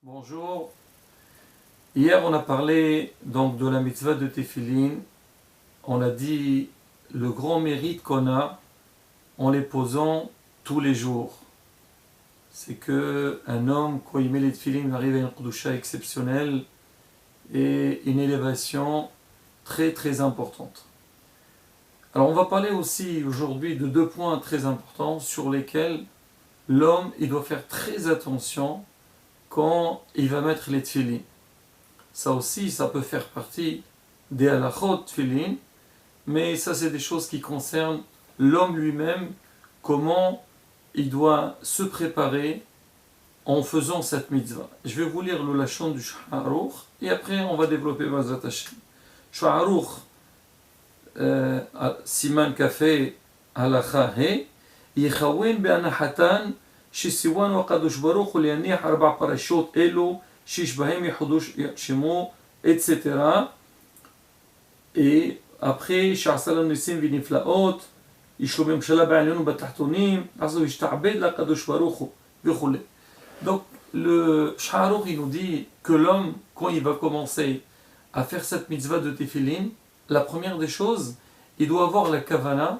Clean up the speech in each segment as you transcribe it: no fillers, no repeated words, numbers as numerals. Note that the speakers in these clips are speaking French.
Bonjour. Hier, on a parlé donc de la mitzvah de Tefillin. On a dit le grand mérite qu'on a en les posant tous les jours. C'est que un homme, quand il met les Tefillin, arrive à une Kedusha exceptionnelle et une élévation très très importante. Alors, on va parler aussi aujourd'hui de deux points très importants sur lesquels l'homme il doit faire très attention quand il va mettre les tefillin. Ça aussi, ça peut faire partie des halachot tefillin, mais ça c'est des choses qui concernent l'homme lui-même, comment il doit se préparer en faisant cette mitzvah. Je vais vous lire le lachon du Shulchan Aruch et après on va développer Bezrat Hashem. Shulchan Aruch, Siman Kafé Halacha He, Yechawin be'anahatan שסיוון הקדוש ברוך הוא להניח 4 פרשות אלו שיש בהם יחודשמו etc. et après שעשה לנו ניסים ונפלאות יש לו ממשלה בעליון ובתחתונים אז הוא ישתעבד לקדוש ברוך הוא וכו'. Donc le Shulchan Aruch il nous dit que l'homme quand il va commencer à faire cette mitzvah de Tefillin, la première des choses il doit avoir la kavana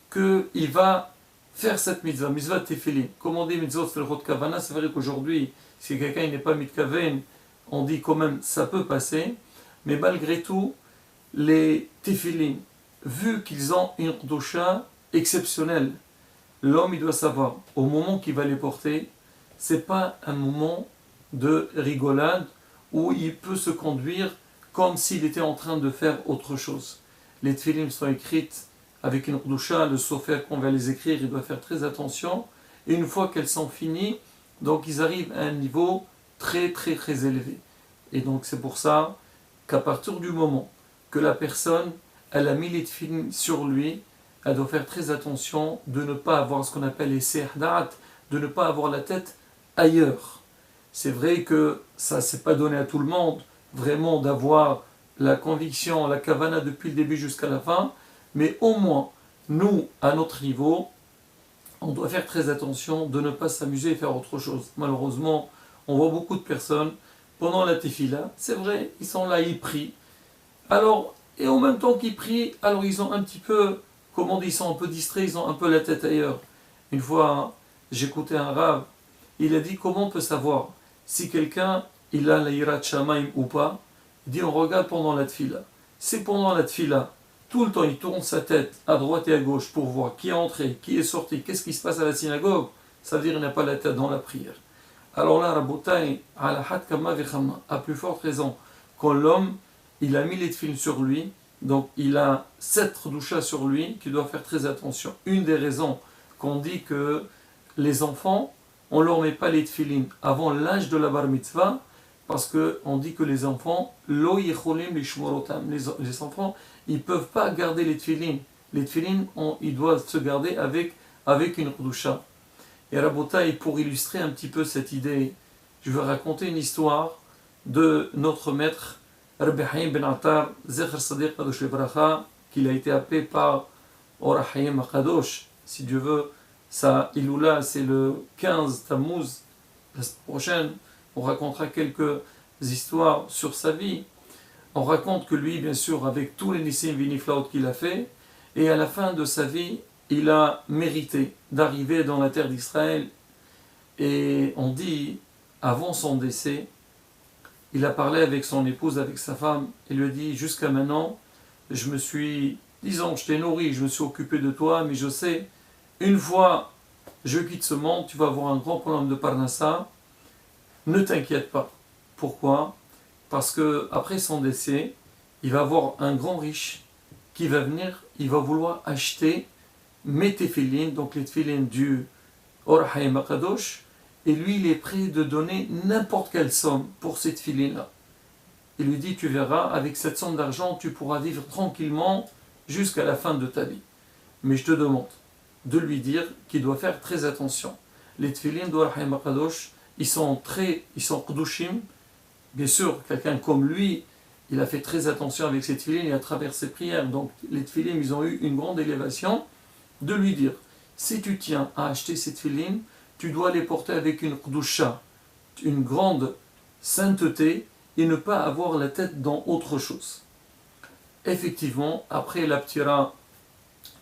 qu'il va faire cette mitzvah de Tefillin. Comme on dit mitzvot selchot kavana, c'est vrai qu'aujourd'hui, si quelqu'un n'est pas mitkaven, on dit quand même ça peut passer, mais malgré tout, les Tefillin, vu qu'ils ont une kedusha exceptionnelle, l'homme il doit savoir, au moment qu'il va les porter, c'est pas un moment de rigolade où il peut se conduire comme s'il était en train de faire autre chose. Les Tefillin sont écrites avec une kedusha, le sofer qu'on va les écrire, il doit faire très attention. Et une fois qu'elles sont finies, donc ils arrivent à un niveau très très très élevé. Et donc c'est pour ça qu'à partir du moment que la personne, elle a mis les tefillin sur lui, elle doit faire très attention de ne pas avoir ce qu'on appelle les sehda'at, de ne pas avoir la tête ailleurs. C'est vrai que ça c'est pas donné à tout le monde, vraiment d'avoir la conviction, la kavana depuis le début jusqu'à la fin, mais au moins, nous, à notre niveau, on doit faire très attention de ne pas s'amuser et faire autre chose. Malheureusement, on voit beaucoup de personnes, pendant la tefila, c'est vrai, ils sont là, ils prient. Alors, et en même temps qu'ils prient, alors ils ont un petit peu, comment on dit, ils sont un peu distraits, ils ont un peu la tête ailleurs. Une fois, j'écoutais un rave, il a dit, comment on peut savoir si quelqu'un, il a la yirat shamaim ou pas? Il dit, on regarde pendant la tefila. C'est pendant la tefila, tout le temps, il tourne sa tête à droite et à gauche pour voir qui est entré, qui est sorti, qu'est-ce qui se passe à la synagogue. Ça veut dire qu'il n'a pas la tête dans la prière. Alors là, Rabotai, à plus forte raison, quand l'homme, il a mis les tefillin sur lui, donc il a 7 douchas sur lui, qui doit faire très attention. Une des raisons qu'on dit que les enfants, on ne leur met pas les tefillin avant l'âge de la bar mitzvah, parce qu'on dit que les enfants, les enfants, ils ne peuvent pas garder les tefillin. Les tefillin, ils doivent se garder avec une kedusha. Et Rabotai, pour illustrer un petit peu cette idée, je vais raconter une histoire de notre maître, Rabbi Haïm ben Attar, Zecher Sadiq Kadosh Lebracha, qu'il a été appelé par Or HaHaim HaKadosh. Si Dieu veut, ça, Iloula, c'est le 15 Tammuz, la semaine prochaine. On racontera quelques histoires sur sa vie. On raconte que lui, bien sûr, avec tous les Nissim Viniflaot qu'il a fait, et à la fin de sa vie, il a mérité d'arriver dans la terre d'Israël. Et on dit, avant son décès, il a parlé avec son épouse, avec sa femme, et lui a dit, jusqu'à maintenant, je me suis, disons, je t'ai nourri, je me suis occupé de toi, mais je sais, une fois je quitte ce monde, tu vas avoir un grand problème de Parnassa. Ne t'inquiète pas. Pourquoi? Parce que après son décès, il va avoir un grand riche qui va venir, il va vouloir acheter mes tefillin, donc les tefillin du Or HaHaim HaKadosh, et lui il est prêt de donner n'importe quelle somme pour ces tefillin-là. Il lui dit, tu verras, avec cette somme d'argent, tu pourras vivre tranquillement jusqu'à la fin de ta vie. Mais je te demande de lui dire qu'il doit faire très attention. Les tefillin du Or HaHaim HaKadosh, ils sont kedushim. Bien sûr, quelqu'un comme lui, il a fait très attention avec ses tefillin et à travers ses prières. Donc les tefillin, ils ont eu une grande élévation. De lui dire, si tu tiens à acheter ces tefillin, tu dois les porter avec une kedusha, une grande sainteté et ne pas avoir la tête dans autre chose. Effectivement, après la ptira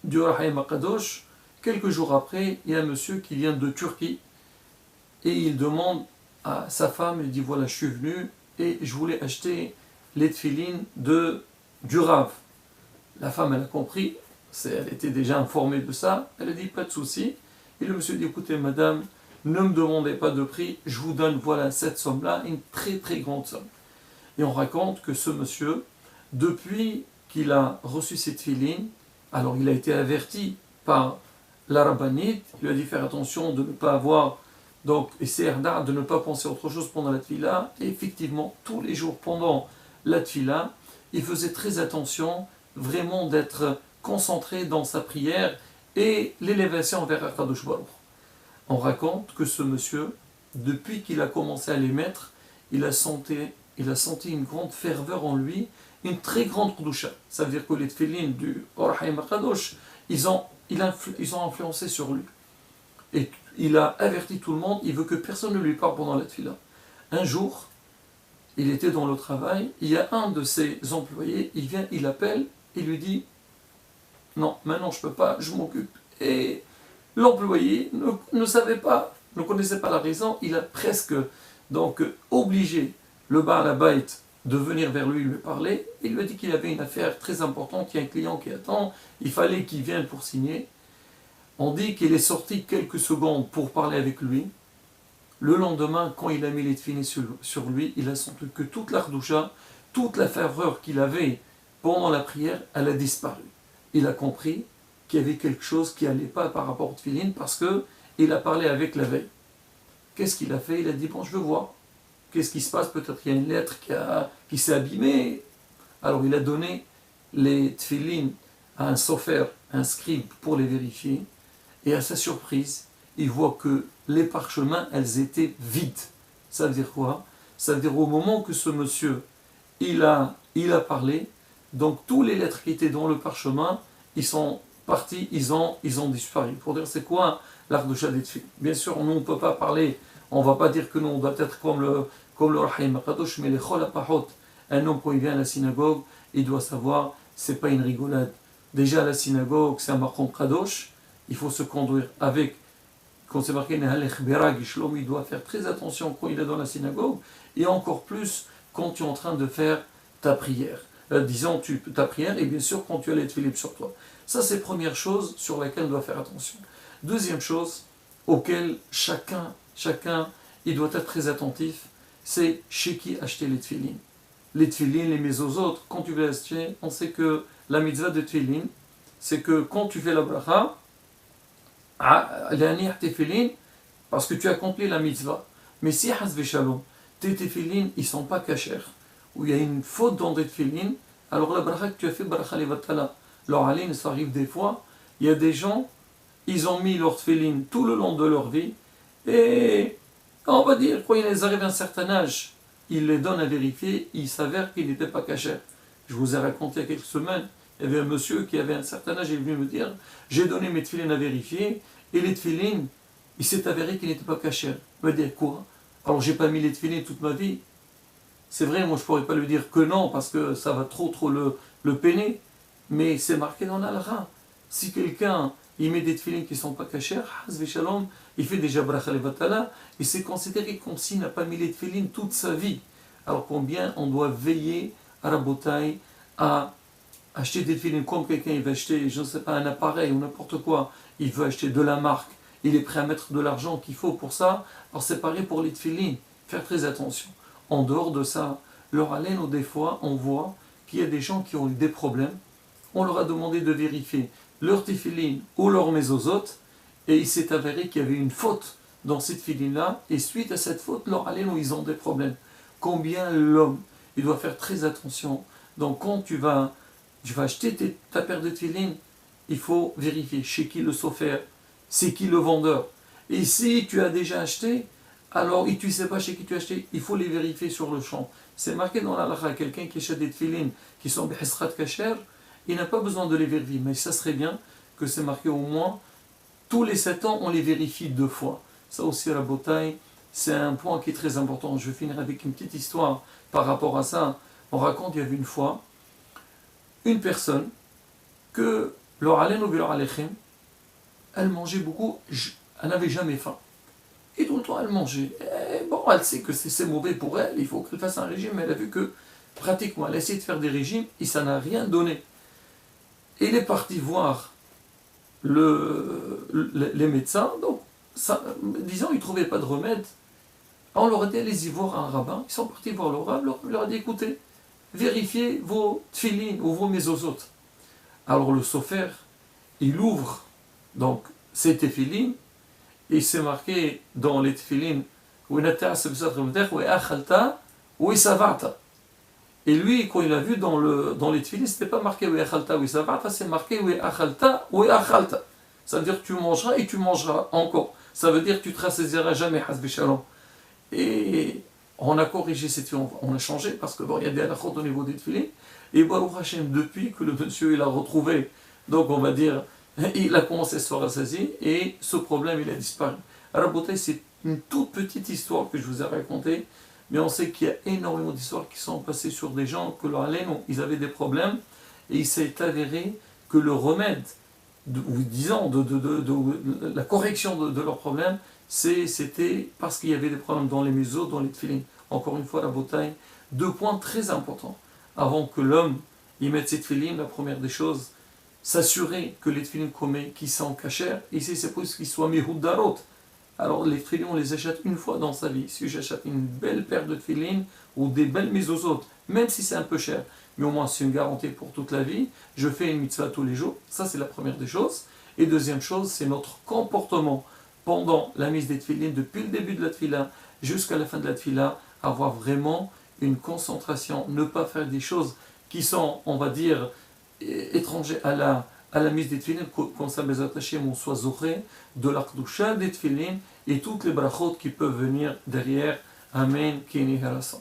du Rahim Akadosh, quelques jours après, il y a un monsieur qui vient de Turquie et il demande à sa femme, il dit voilà, je suis venu et je voulais acheter les tefilines du Rav. La femme, elle a compris, elle était déjà informée de ça, elle a dit pas de souci. Et le monsieur dit écoutez madame, ne me demandez pas de prix, je vous donne voilà cette somme-là, une très très grande somme. Et on raconte que ce monsieur, depuis qu'il a reçu cette tefilines, alors il a été averti par la rabbinite, il lui a dit faire attention de ne pas avoir, donc, et c'est de ne pas penser à autre chose pendant la tefila. Et effectivement, tous les jours pendant la tefila, il faisait très attention vraiment d'être concentré dans sa prière et l'élévation vers Akadosh Baruch. On raconte que ce monsieur, depuis qu'il a commencé à les mettre, il a senti une grande ferveur en lui, une très grande kedusha. Ça veut dire que les tefilines du Or Haïm Akadosh, ils ont influencé sur lui. Et il a averti tout le monde, il veut que personne ne lui parle pendant la tefila. Un jour, il était dans le travail, il y a un de ses employés, il vient, il appelle, il lui dit non, maintenant je ne peux pas, je m'occupe. Et l'employé ne savait pas, ne connaissait pas la raison, il a presque donc obligé le Baal Habayit de venir vers lui parler. Il lui a dit qu'il avait une affaire très importante, qu'il y a un client qui attend, il fallait qu'il vienne pour signer. On dit qu'il est sorti quelques secondes pour parler avec lui. Le lendemain, quand il a mis les tefilines sur lui, il a senti que toute la khadoucha, toute la ferveur qu'il avait pendant la prière, elle a disparu. Il a compris qu'il y avait quelque chose qui n'allait pas par rapport aux tefilines parce qu'il a parlé avec la veille. Qu'est-ce qu'il a fait? Il a dit, bon, je veux voir. Qu'est-ce qui se passe? Peut-être qu'il y a une lettre qui s'est abîmée. Alors il a donné les tefilines à un sofer, un scribe, pour les vérifier. Et à sa surprise, il voit que les parchemins, elles étaient vides. Ça veut dire quoi? Ça veut dire au moment que ce monsieur, il a parlé, donc toutes les lettres qui étaient dans le parchemin, ils sont partis, ils ont disparu. Pour dire c'est quoi l'Akhdoucha des tefilines? Bien sûr, nous on ne peut pas parler, on ne va pas dire que nous on doit être comme le Rahim Akadosh, mais les Chol HaPachot, un homme quand il vient à la synagogue, il doit savoir, c'est pas une rigolade. Déjà à la synagogue, c'est un Makom Kadosh, il faut se conduire avec, quand c'est marqué Nehalech Berag Shlom, il doit faire très attention quand il est dans la synagogue, et encore plus quand tu es en train de faire ta prière. Disons ta prière, et bien sûr quand tu as les tefilines sur toi. Ça c'est la première chose sur laquelle on doit faire attention. Deuxième chose, auquel chacun, il doit être très attentif, c'est chez qui acheter les tefilines. Les tefilines, les mezuzot, quand tu veux acheter, on sait que la mitzvah de tefilines, c'est que quand tu fais la bracha, parce que tu accomplis la mitzvah. Mais si tes tefilines ils ne sont pas cachers, ou il y a une faute dans tes tefilines, alors la bracha que tu as fait, bracha levatala. Alors aline, ça arrive des fois, il y a des gens, ils ont mis leurs tefilines tout le long de leur vie, et on va dire, quand ils arrivent à un certain âge, ils les donnent à vérifier, il s'avère qu'ils n'étaient pas cachers. Je vous ai raconté il y a quelques semaines, il y avait un monsieur qui avait un certain âge, il est venu me dire, j'ai donné mes tefilines à vérifier, et les tefilines, il s'est avéré qu'ils n'étaient pas cachers. Il m'a dit, quoi? Alors j'ai pas mis les tefilines toute ma vie. C'est vrai, moi je pourrais pas lui dire que non, parce que ça va trop le peiner, mais c'est marqué dans l'Alra. Si quelqu'un, il met des tefilines qui ne sont pas cachers, il fait déjà bracha levatala, et c'est considéré comme s'il n'a pas mis les tefilines toute sa vie. Alors combien on doit veiller à Rabotai, à acheter des tefilines comme quelqu'un, il va acheter, je ne sais pas, un appareil ou n'importe quoi, il veut acheter de la marque, il est prêt à mettre de l'argent qu'il faut pour ça, alors c'est pareil pour les tefilines, faire très attention. En dehors de ça, leur haleine, ou des fois, on voit qu'il y a des gens qui ont eu des problèmes, on leur a demandé de vérifier leur tefilines ou leur mezuzot, et il s'est avéré qu'il y avait une faute dans cette tefilines-là, et suite à cette faute, leur haleine, ils ont des problèmes. Combien l'homme, il doit faire très attention. Donc quand tu vas acheter ta paire de tefilines, il faut vérifier chez qui le sofer, c'est qui le vendeur. Et si tu as déjà acheté, alors et tu ne sais pas chez qui tu as acheté, il faut les vérifier sur le champ. C'est marqué dans la halakha, quelqu'un qui achète des tefilines qui sont bihesrat kasher, il n'a pas besoin de les vérifier, mais ça serait bien que c'est marqué au moins tous les 7 ans, on les vérifie 2 fois. Ça aussi, Rabotai, c'est un point qui est très important. Je vais finir avec une petite histoire par rapport à ça. On raconte, il y avait une fois, une personne que, elle mangeait beaucoup, elle n'avait jamais faim. Et tout le temps, elle mangeait. Et bon, elle sait que c'est mauvais pour elle, il faut qu'elle fasse un régime, mais elle a vu que, pratiquement, elle a essayé de faire des régimes et ça n'a rien donné. Et il est parti voir les médecins, donc, disons, ils ne trouvaient pas de remède. On leur a dit, allez-y voir un rabbin. Ils sont partis voir le rabbin, leur a dit, écoutez, vérifiez vos tfilines ou vos mésozotes. Alors le sofer, il ouvre donc ses tefilines, et il s'est marqué dans les tefilines, et lui, quand il a vu dans les tefilines, c'était pas marqué c'est marqué ça veut dire que tu mangeras et tu mangeras encore. Ça veut dire que tu ne te rassasiras jamais, hasbi shalom. Et on a corrigé cette fille, on a changé parce que bon, il y a des halakhot au niveau des tefilines. Et Baruch Hashem, depuis que le monsieur il a retrouvé, donc on va dire, il a commencé à se rassasier et ce problème il a disparu. Rabotai, c'est une toute petite histoire que je vous ai racontée, mais on sait qu'il y a énormément d'histoires qui sont passées sur des gens que ils avaient des problèmes et il s'est avéré que le remède, disons, de la correction de leurs problèmes, c'était parce qu'il y avait des problèmes dans les museaux, dans les tefilines. Encore une fois, la bouteille, deux points très importants. Avant que l'homme y mette ses tefilines, la première des choses, s'assurer que les tefilines qui sont cachères, ici c'est pour qu'ils soient mihuddarot. Alors les tefilines, on les achète une fois dans sa vie. Si j'achète une belle paire de tefilines ou des belles mésozotes, même si c'est un peu cher, mais au moins c'est une garantie pour toute la vie, je fais une mitzvah tous les jours, ça c'est la première des choses. Et deuxième chose, c'est notre comportement pendant la mise des tefilines, depuis le début de la tefila jusqu'à la fin de la tefila, avoir vraiment une concentration, ne pas faire des choses qui sont, on va dire, étrangères à la mise des tefilines, comme ça, mes attachés, on soit zoré de l'akdoucha des tefilines et toutes les brachot qui peuvent venir derrière. Amen, Kini Harassan.